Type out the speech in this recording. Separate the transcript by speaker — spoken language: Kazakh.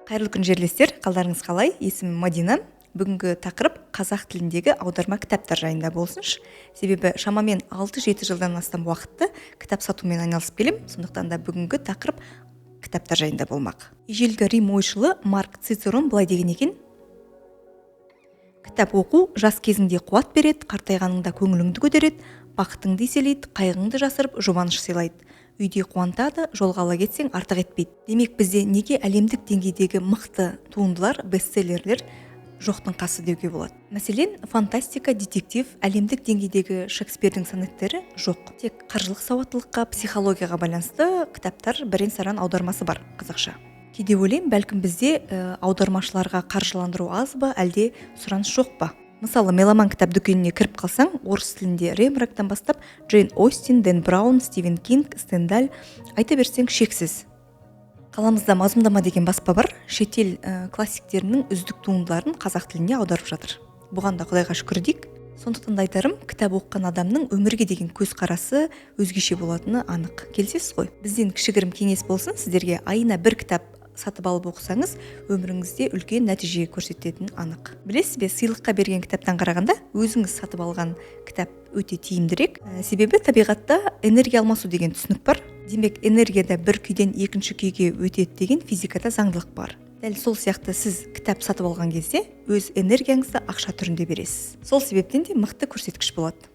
Speaker 1: Қайырлы күн жерлестер, қалдарыңыз қалай? Есімім Мадина. Бүгінгі тақырып қазақ тіліндегі аударма кітаптар жайында болсыншы. Себебі шамамен 6-7 жылдан астам уақытты кітап сатумен айналысып келем. Сондықтан да бүгінгі тақырып кітаптар жайында болмақ. Ежелгі Рим ойшылы Марк Цицерон былай деген екен: кітап оқу жас кезіңде қуат береді, қартайғаныңда көңіліңді көтереді, бақытыңды еселейді, қайғыңды жасырып, жұбаныш сыйлайды. Үйде қуантады, жолға ала кетсең артық етпейді. Демек бізде неге әлемдік деңгейдегі мықты туындылар, бестселлерлер жоқтың қасы деуге болады. Мәселен, фантастика, детектив, әлемдік деңгейдегі Шекспирдің сонеттері жоқ. Тек қаржылық сауаттылыққа, психологияға байланысты кітаптар бірен-саран аудармасы бар қазақша. Кейде ойлаймын, бәлкім бізде аудармашыларға қаржыландыру аз ба, әлде сұраныс жоқ па? Мысалы, меломан кітап дүкеніне кіріп қалсаң, орыс тілінде Рембрандттан бастап Джейн Остин, Дэн Браун, Стивен Кинг, Стендаль, айта берсең шексіз. Қаламызда мазмұндама деген баспа бар, шетел классиктерінің үздік туындыларын қазақ тіліне аударып жатыр. Бұған да Құдайға шүкір дейік. Сондықтан да айтарым, кітап оқыған адамның өмірге деген көзқарасы өзгеше болатыны анық. Келісесіз ғой? Бізден кішігірім кеңес болсын, сіздерге айына бір кітап сатып алып оқысаңыз, өміріңізде үлкен нәтиже көрсететіні анық. Білесіз бе, сыйлыққа берген кітаптан қарағанда өзіңіз сатып алған кітап өте тиімдірек. Себебі табиғатта энергия алмасу деген түсінік бар. Демек, энергияда бір күйден екінші күйге өтеді деген физикада заңдылық бар. Дәл сол сияқты сіз кітап сатып алған кезде өз энергияңызды ақша түрінде бересіз. Сол себептен де мықты көрсеткіш болады.